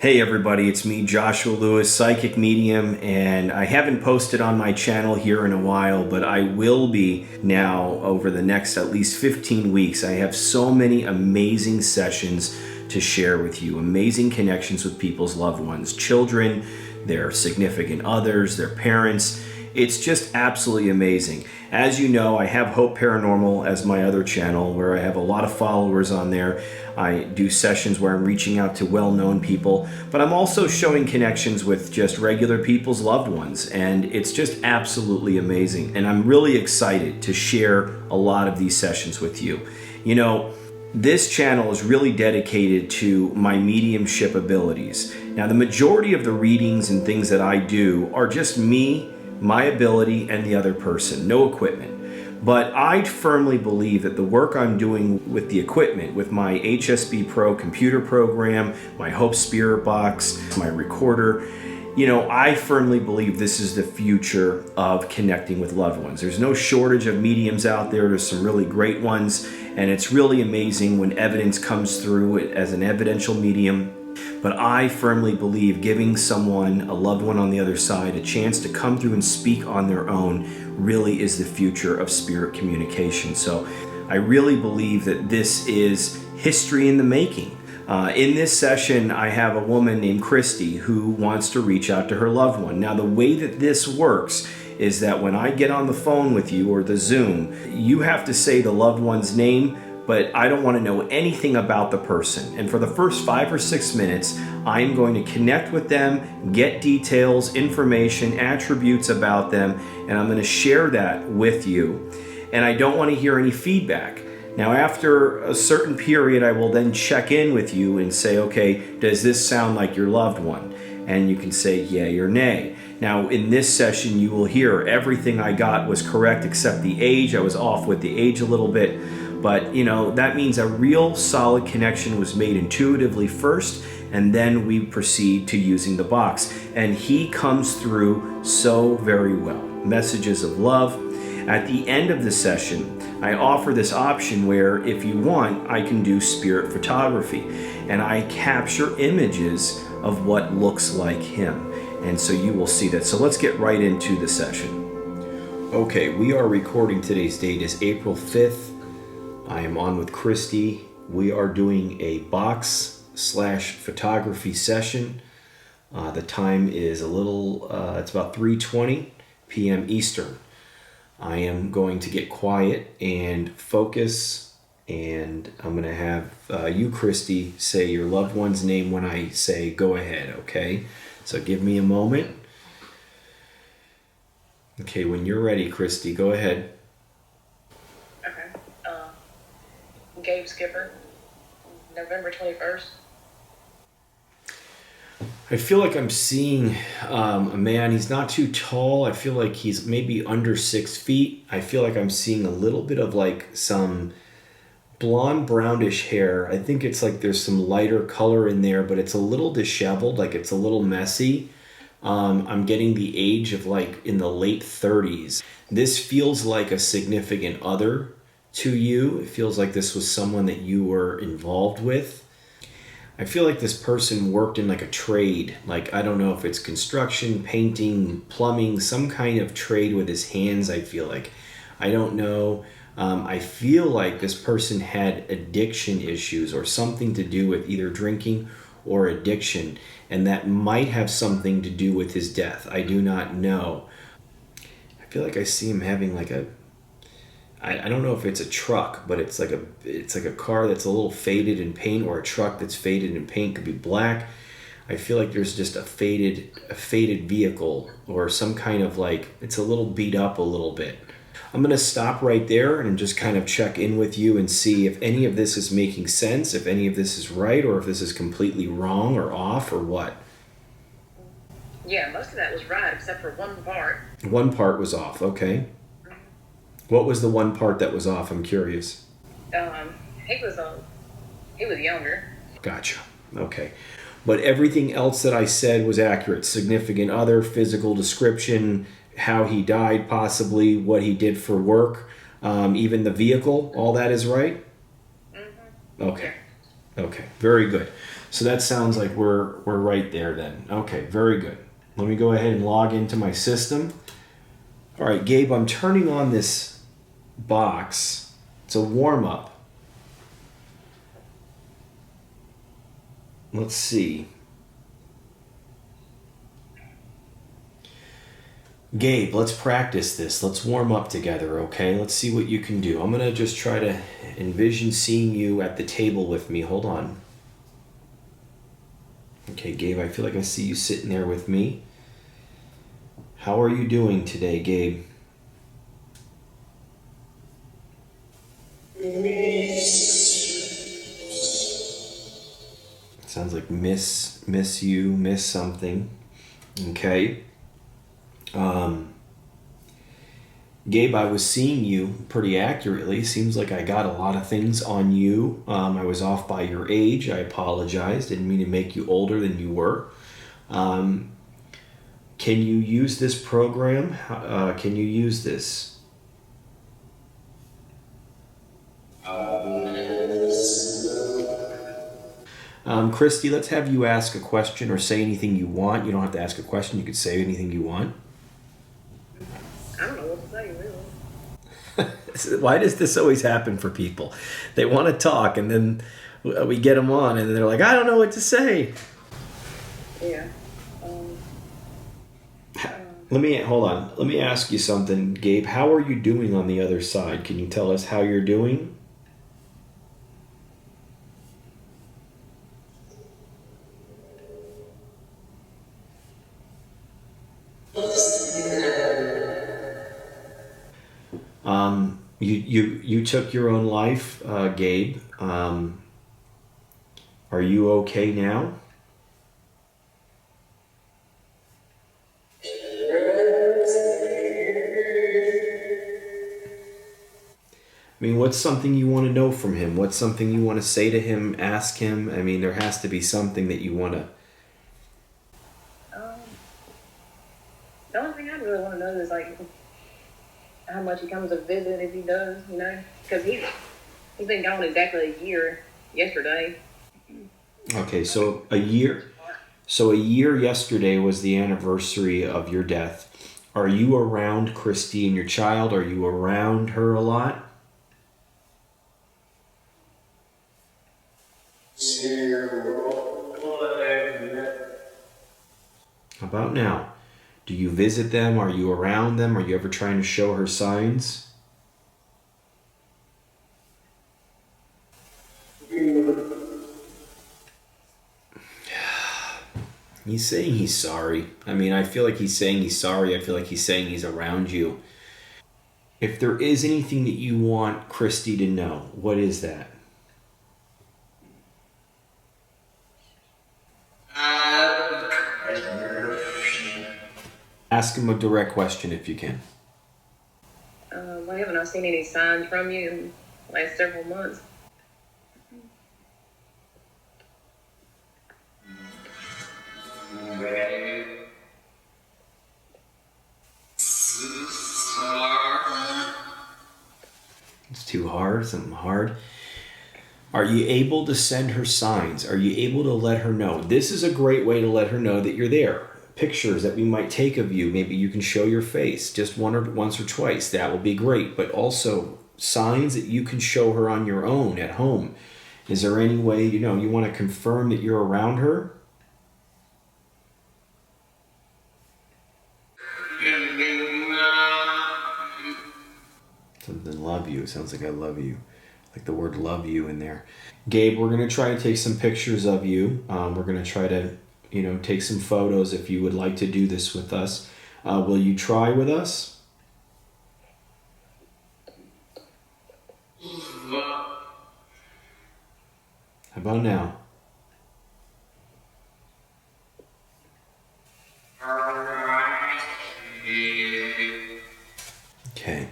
Hey everybody, it's me, Joshua Lewis, psychic medium, and I haven't posted on my channel here in a while, but I will be now over the next at least 15 weeks. I have so many amazing sessions to share with you, amazing connections with people's loved ones, children, their significant others, their parents. It's just absolutely amazing. As you know, I have H.O.P.E Paranormal as my other channel where I have a lot of followers on there. I do sessions where I'm reaching out to well-known people, but I'm also showing connections with just regular people's loved ones, and it's just absolutely amazing. And I'm really excited to share a lot of these sessions with you. You know, this channel is really dedicated to my mediumship abilities. Now, the majority of the readings and things that I do are just me, my ability, and the other person, no equipment. But I firmly believe that the work I'm doing with the equipment, with my H.O.P.E Pro computer program, my H.O.P.E Spirit Box, my recorder, you know, I firmly believe this is the future of connecting with loved ones. There's no shortage of mediums out there. There's some really great ones, and it's really amazing when evidence comes through as an evidential medium. But I firmly believe giving someone, a loved one on the other side, a chance to come through and speak on their own really is the future of spirit communication. So I really believe that this is history in the making. In this session, I have a woman named Christy who wants to reach out to her loved one. Now, the way that this works is that when I get on the phone with you or the Zoom, you have to say the loved one's name, but I don't want to know anything about the person. And for the first 5 or 6 minutes, I'm going to connect with them, get details, information, attributes about them, and I'm going to share that with you. And I don't want to hear any feedback. Now, after a certain period, I will then check in with you and say, okay, does this sound like your loved one? And you can say yay or nay. Now, in this session, you will hear everything I got was correct except the age. I was off with the age a little bit. But, you know, that means a real solid connection was made intuitively first, and then we proceed to using the box. And he comes through so very well. Messages of love. At the end of the session, I offer this option where, if you want, I can do spirit photography. And I capture images of what looks like him. And so you will see that. So let's get right into the session. Okay, we are recording. Today's date is April 5th. I am on with Christy. We are doing a box/photography session. The time is it's about 3:20 p.m. Eastern. I am going to get quiet and focus, and I'm going to have you, Christy, say your loved one's name when I say go ahead, okay? So give me a moment. Okay, when you're ready, Christy, go ahead. Gabe Skipper, November 21st. I feel like I'm seeing a man. He's not too tall. I feel like he's maybe under 6 feet. I feel like I'm seeing a little bit of like some blonde brownish hair. I think it's like there's some lighter color in there, but it's a little disheveled, like it's a little messy. I'm getting the age of like in the late 30s. This feels like a significant other to you. It feels like this was someone that you were involved with. I feel like this person worked in like a trade. Like, I don't know if it's construction, painting, plumbing, some kind of trade with his hands, I feel like. I don't know. I feel like this person had addiction issues or something to do with either drinking or addiction, and that might have something to do with his death. I do not know. I feel like I see him having like I don't know if it's a truck, but it's like a car that's a little faded in paint, or a truck that's faded in paint. Could be black. I feel like there's just a faded vehicle, or some kind of like, it's a little beat up a little bit. I'm going to stop right there and just kind of check in with you and see if any of this is making sense, if any of this is right, or if this is completely wrong or off or what. Yeah, most of that was right except for one part. One part was off, okay. What was the one part that was off? I'm curious. He was younger. Gotcha. Okay. But everything else that I said was accurate. Significant other, physical description, how he died possibly, what he did for work, even the vehicle, all that is right? Mm-hmm. Okay. Okay. Very good. So that sounds like we're right there then. Okay, very good. Let me go ahead and log into my system. All right, Gabe, I'm turning on this box. It's a warm-up. Let's see. Gabe, let's practice this. Let's warm up together, okay? Let's see what you can do. I'm going to just try to envision seeing you at the table with me. Hold on. Okay, Gabe, I feel like I see you sitting there with me. How are you doing today, Gabe? Sounds like miss you, miss something. Okay. Gabe, I was seeing you pretty accurately. Seems like I got a lot of things on you. I was off by your age. I apologize. Didn't mean to make you older than you were. Can you use this program? Can you use this? Christy, let's have you ask a question or say anything you want. You don't have to ask a question. You could say anything you want. I don't know what to say, really. Why does this always happen for people? They want to talk, and then we get them on, and they're like, I don't know what to say. Yeah. Hold on. Let me ask you something, Gabe. How are you doing on the other side? Can you tell us how you're doing? You took your own life, Gabe. Are you okay now? I mean, what's something you want to know from him? What's something you want to say to him, ask him? I mean, there has to be something that you want to... The only thing I really want to know is, like, how much he comes to visit, if he does, you know? Because he's been gone exactly a year yesterday. Okay, so a year yesterday was the anniversary of your death. Are you around Christy and your child? Are you around her a lot? How about now? Do you visit them? Are you around them? Are you ever trying to show her signs? He's saying he's sorry. I mean, I feel like he's saying he's sorry. I feel like he's saying he's around you. If there is anything that you want Christy to know, what is that? Ask him a direct question if you can. Why haven't I seen any signs from you in the last several months? It's too hard, something hard. Are you able to send her signs? Are you able to let her know? This is a great way to let her know that you're there. Pictures that we might take of you. Maybe you can show your face just once or twice. That will be great. But also signs that you can show her on your own at home. Is there any way, you want to confirm that you're around her? Something love you. It sounds like I love you. Like the word love you in there. Gabe, we're going to try to take some pictures of you. We're going to try to, take some photos if you would like to do this with us. Will you try with us? How about now? Okay.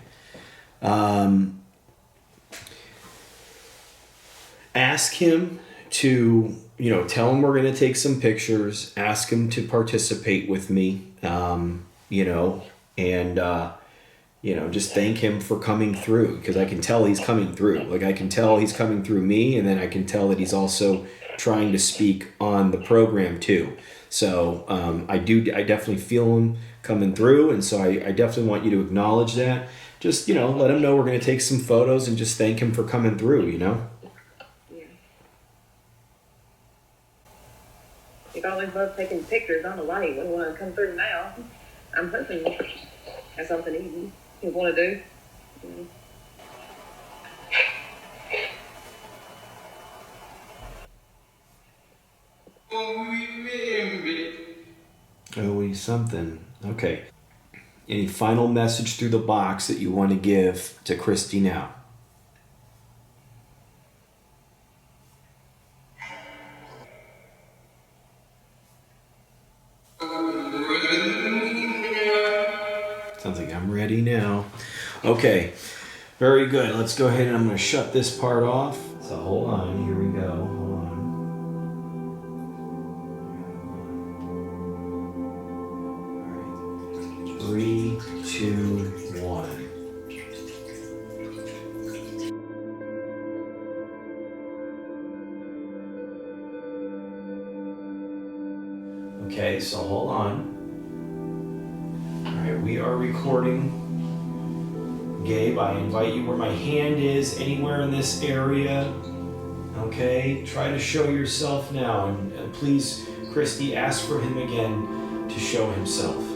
Ask him to, tell him we're going to take some pictures. Ask him to participate with me, and you know, just thank him for coming through, because I can tell he's coming through. Like, I can tell he's coming through me, and then I can tell that he's also trying to speak on the program too. So I definitely feel him coming through, and so I definitely want you to acknowledge that. Just, you know, let him know we're going to take some photos and just thank him for coming through, you know? Yeah. He always loved taking pictures on the light. Wouldn't want to come through now. I'm hoping that's something he want to do. Mm. Oh, something. Okay. Any final message through the box that you want to give to Christy now? Sounds like I'm ready now. Okay, very good. Let's go ahead and I'm going to shut this part off. So hold on, here we go. Hold on. All right. 3, 2, 1. Okay, so hold on. All right, we are recording. Gabe, I invite you where my hand is, anywhere in this area. Okay, try to show yourself now, and please, Christy, ask for him again to show himself.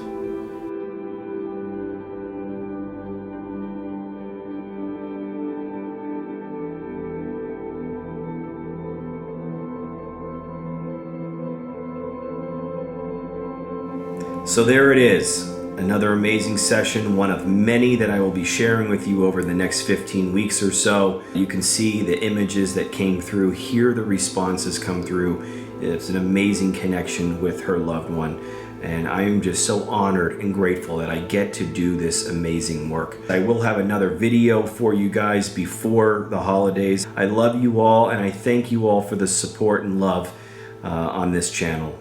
So there it is, another amazing session, one of many that I will be sharing with you over the next 15 weeks or so. You can see the images that came through, hear the responses come through. It's an amazing connection with her loved one, and I am just so honored and grateful that I get to do this amazing work. I will have another video for you guys before the holidays. I love you all, and I thank you all for the support and love on this channel.